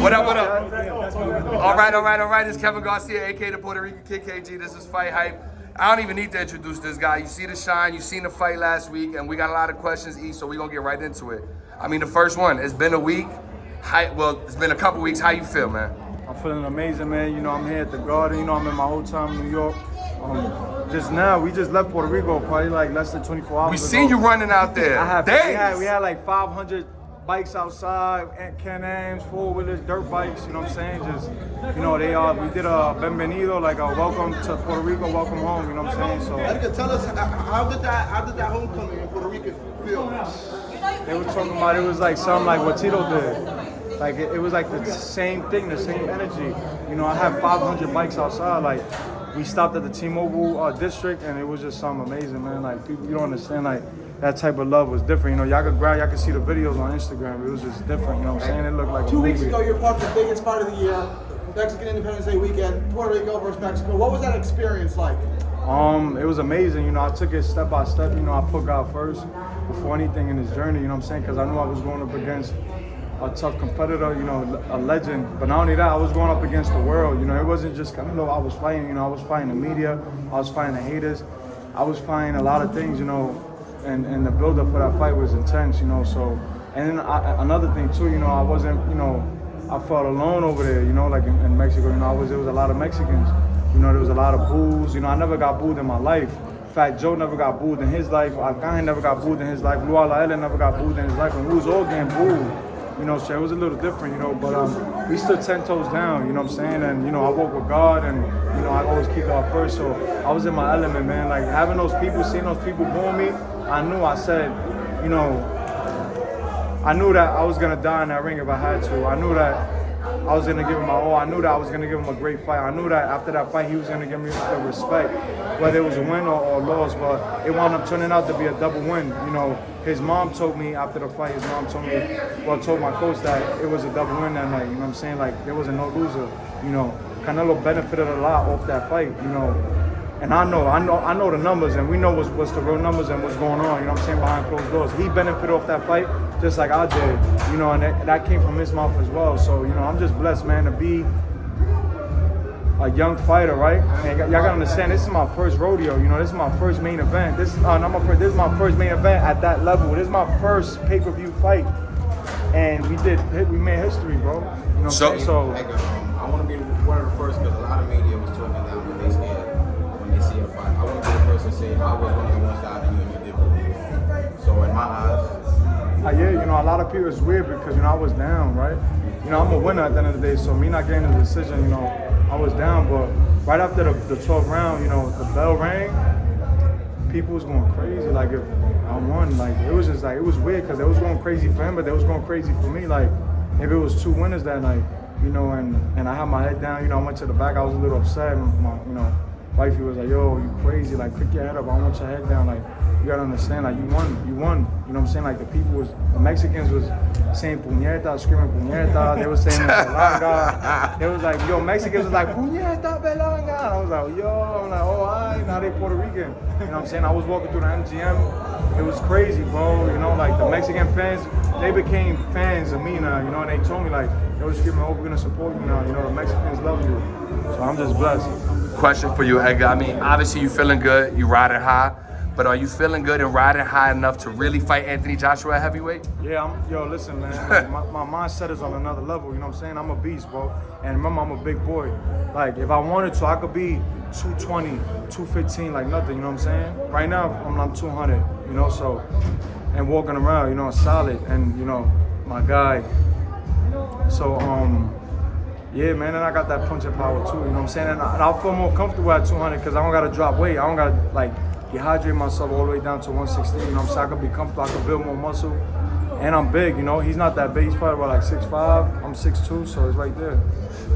What up, what up? All right. It's Kevin Garcia, a.k.a. the Puerto Rican Kid KG. This is Fight Hype. I don't even need to introduce this guy. You see the shine, you seen the fight last week, and we got a lot of questions, so we're going to get right into it. I mean, the first one, it's been a week. It's been a couple weeks. How you feel, man? I'm feeling amazing, man. You know, I'm here at the Garden. You know, I'm in my whole time in New York. Just now, we just left Puerto Rico probably like less than 24 hours We ago. seen you running out there. We had like 500 bikes outside, Can-Ams, four-wheelers, dirt bikes, you know what I'm saying? Just, you know, we did a bienvenido, like a welcome to Puerto Rico, welcome home, you know what I'm saying? So Edgar, tell us, how did that homecoming in Puerto Rico feel? They were talking about it was like something like what Tito did. Like it was like the same thing, the same energy. You know, I had 500 bikes outside, like we stopped at the T-Mobile district and it was just something amazing, man. Like people, you don't understand, like that type of love was different. You know, y'all could see the videos on Instagram. It was just different, you know what I'm saying? It looked like 2 weeks ago, you're part of the biggest fight of the year, Mexican Independence Day weekend, Puerto Rico versus Mexico. What was that experience like? It was amazing. You know, I took it step by step. You know, I put God first before anything in this journey, you know what I'm saying? Because I knew I was going up against a tough competitor, you know, a legend. But not only that, I was going up against the world. You know, it wasn't just Canelo I was fighting. You know, I was fighting the media. I was fighting the haters. I was fighting a lot of things, you know, and the build-up for that fight was intense, you know. So, and then another thing too, you know, I wasn't, you know, I felt alone over there, you know, like in Mexico. You know, there was a lot of Mexicans. You know, there was a lot of boos. You know, I never got booed in my life. Fat Joe never got booed in his life. Alcaine never got booed in his life. Luala Ellen never got booed in his life. And we was all getting booed. You know, so it was a little different, you know, but we stood 10 toes down, you know what I'm saying? And, you know, I walk with God and, you know, I always keep God first. So I was in my element, man. Like having those people, seeing those people booing me, I said, you know, I knew that I was going to die in that ring if I had to. I knew that I was going to give him my all. I knew that I was going to give him a great fight. I knew that after that fight, he was going to give me the respect, whether it was a win or loss. But it wound up turning out to be a double win. You know, his mom told me after the fight, told my coach that it was a double win that night. You know what I'm saying? Like, there was a no loser. You know, Canelo benefited a lot off that fight, you know. And I know the numbers, and we know what's the real numbers and what's going on, you know what I'm saying, behind closed doors. He benefited off that fight just like I did, you know, and that came from his mouth as well. So, you know, I'm just blessed, man, to be a young fighter, right? And y'all gotta understand, this is my first rodeo, you know, this is my first main event. This is my first main event at that level. This is my first pay-per-view fight. And we made history, bro. You know what I'm saying? So I want to be one of the first, because a lot of media was talking about when they scared when they see a fight. I want to be the first to say I was one of the ones that you and you did believe. So in my eyes, yeah, you know, a lot of people, it's weird because, you know, I was down, right? You know, I'm a winner at the end of the day, so me not getting the decision, you know, I was down, but right after the 12th round, you know, the bell rang, people was going crazy, like if I won, like it was just like, it was weird because they was going crazy for him, but they was going crazy for me, like if it was 2 winners that night, you know, and I had my head down, you know, I went to the back, I was a little upset, you know, wifey was like, yo, you crazy, like pick your head up, I want your head down, like you gotta understand, like you won, you know what I'm saying? Like the Mexicans was saying puñeta, screaming puñeta, they were saying Berlanga, they was like, yo, Mexicans was like, puñeta, Berlanga, and I was like, yo, I'm like, oh, alright, now they Puerto Rican, you know what I'm saying? I was walking through the MGM, it was crazy, bro, you know, like the Mexican fans, they became fans of me now, you know, and they told me like, they were screaming, oh, we're gonna support you now, you know, the Mexicans love you, so I'm just blessed. Question for you, Edgar. I mean, obviously you feeling good, you riding high, but are you feeling good and riding high enough to really fight Anthony Joshua at heavyweight? Yeah, yo, listen, man, like, my mindset is on another level, you know what I'm saying? I'm a beast, bro, and remember, I'm a big boy. Like, if I wanted to, I could be 220, 215, like nothing, you know what I'm saying? Right now, I'm 200, you know, so, and walking around, you know, solid, and, you know, my guy. So, yeah, man, and I got that punching power too, you know what I'm saying? And I'll feel more comfortable at 200 because I don't got to drop weight. I don't got to, like, dehydrate myself all the way down to 160, you know what I'm saying? I can be comfortable, I can build more muscle. And I'm big, you know? He's not that big, he's probably about like 6'5", I'm 6'2", so it's right there.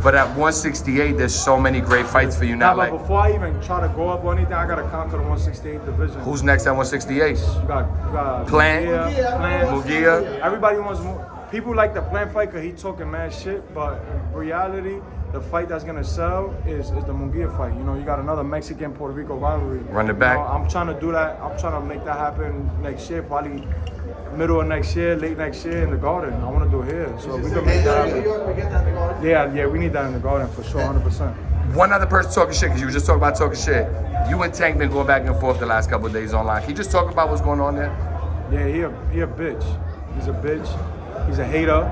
But at 168, there's so many great fights for you now. But before I even try to go up or anything, I got to conquer the 168 division. Who's next at 168? You got Plant, Mugia. Everybody wants more. People like the Plant fight because he talking mad shit, but in reality, the fight that's gonna sell is the Munguia fight. You know, you got another Mexican Puerto Rico rivalry. Run it back. You know, I'm trying to do that. I'm trying to make that happen next year, probably middle of next year, late next year in the Garden. I want to do it here. So we can make New that York, happen. we get that in the Garden. Yeah, we need that in the Garden for sure, 100%. One other person talking shit, because you were just talking about talking shit. You and Tank been going back and forth the last couple of days online. Can you just talk about what's going on there? Yeah, he a bitch. He's a bitch. He's a hater,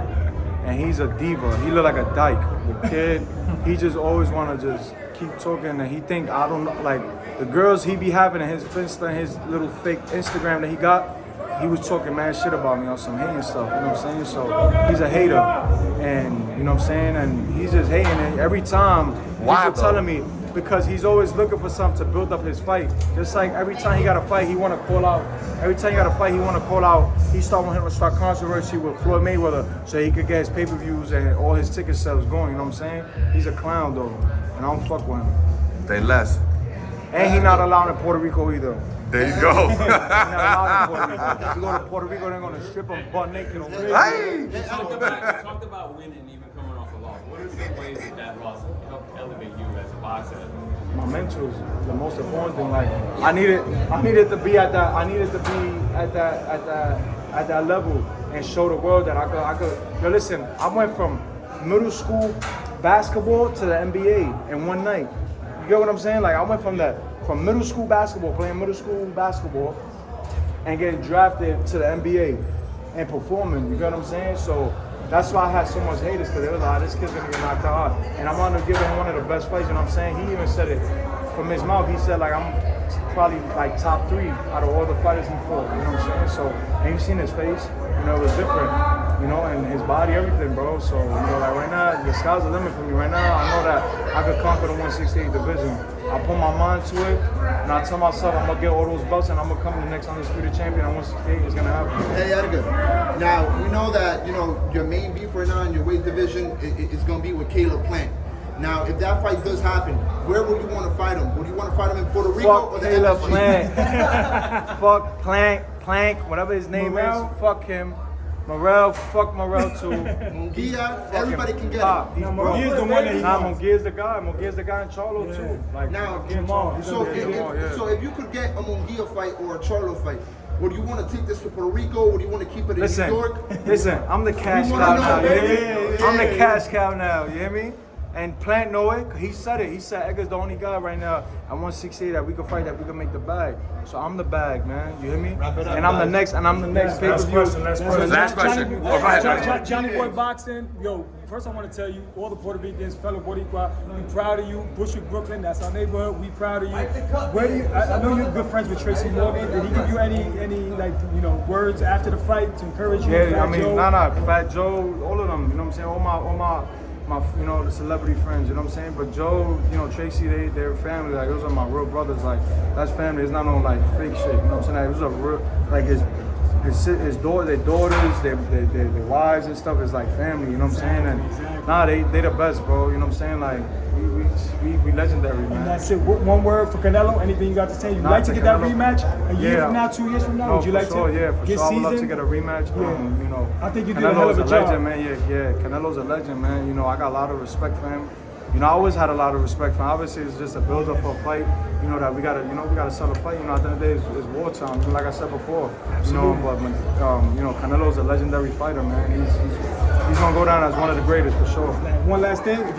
and he's a diva. He look like a dyke. The kid, he just always want to just keep talking, and he think, I don't know, like the girls he be having in his Insta, his little fake Instagram that he got, he was talking mad shit about me on some hating stuff, you know what I'm saying? So he's a hater, and you know what I'm saying? And he's just hating, and every time Why, people though? telling me, because he's always looking for something to build up his fight. Just like every time he got a fight, he want to call out. Every time he got a fight, he want to call out. He wanting him to start controversy with Floyd Mayweather so he could get his pay-per-views and all his ticket sales going, you know what I'm saying? He's a clown, though, and I don't fuck with him. They less. And he not allowed in Puerto Rico either. There you go. He not allowed in Puerto Rico. If you go to Puerto Rico, they're going to strip him butt naked on radio. Hey! You talked about winning, even coming off a loss. What are some ways that loss helped elevate you as a boxer? My mental is the most important thing. Like I needed to be at that level and show the world that I could. Yo, listen, I went from middle school basketball to the NBA in one night. You get what I'm saying? Like I went from middle school basketball, playing middle school basketball, and getting drafted to the NBA and performing. You get what I'm saying? So that's why I had so much haters, because they were like, this kid's gonna get knocked out. And I'm gonna give him one of the best fights, you know what I'm saying? He even said it from his mouth. He said, like, I'm probably like top 3 out of all the fighters he fought, you know what I'm saying? So, and you seen his face, you know, it was different, you know, and his body, everything, bro. So, you know, like right now, the sky's the limit for me. Right now, I know that I could conquer the 168 division. I put my mind to it, and I tell myself I'm gonna get all those belts, and I'm gonna come the next undisputed champion at 168. It's gonna happen. Hey Edgar, now we know that your main beef right now in your weight division is going to be with Caleb Plant. Now, if that fight does happen, where would you want to fight him? Would you want to fight him in Puerto Rico Fuck or the Caleb MSG? Plant. Fuck Plank, whatever his name Morrell? is. Fuck him. Morrell, fuck Morrell too. Munguia, Fuck everybody him. can get Pop, him. he's Now, broke. Munguia's the one that he Nah, wants. Munguia's the guy. Munguia's the guy in Charlo too. Like Now, fucking Jamal. He's So gonna if, be if, so if you could get a Munguia fight or a Charlo fight, would you want to take this to Puerto Rico? Would you want to keep it in Listen, New York? listen, I'm the cash We wanna cow know, now, you hear baby. me? I'm the Yeah. cash cow now, you hear me? And Plant know it, 'cause he said it. He said Edgar's the only guy right now at 168 that we can fight, that we can make the bag. So I'm the bag, man. You hear me? And I'm the next pay-per-view. Last question. Oh, go ahead, Johnny. Johnny Boy Boxing, yo, first I want to tell you, all the Puerto Ricans, fellow Boricua, we proud of you. Bushwick, Brooklyn, that's our neighborhood, we proud of you. Where do you, I know you're good friends with Tracy Morgan. Did he give you any like, words after the fight to encourage you? Yeah, Fat I mean, Joe? Fat Joe, all of them, you know what I'm saying? All my the celebrity friends, you know what I'm saying? But Joe, Tracy, they're family. Like, those are my real brothers. Like, that's family. It's not no like fake shit. You know what I'm saying? Like, it was a real, like his daughter, their daughters, their wives and stuff is like family. You know what I'm saying? And they the best, bro. You know what I'm saying? Like, we legendary, man. And that's it. One word for Canelo. Anything you got to say? You'd like to get that rematch a year from now, 2 years from now? No, Would you like sure, to yeah, for get sure. I would love to seasoned? get a rematch. Yeah. I think you did Canelo's a hell of a job. legend, man. Yeah. Canelo's a legend, man. I got a lot of respect for him. I always had a lot of respect for him. Obviously, it's just a build-up for a fight. That we gotta sell a fight. At the end of the day, it's wartime. Like I said before, But Canelo's a legendary fighter, man. He's gonna go down as one of the greatest for sure. One last thing. If you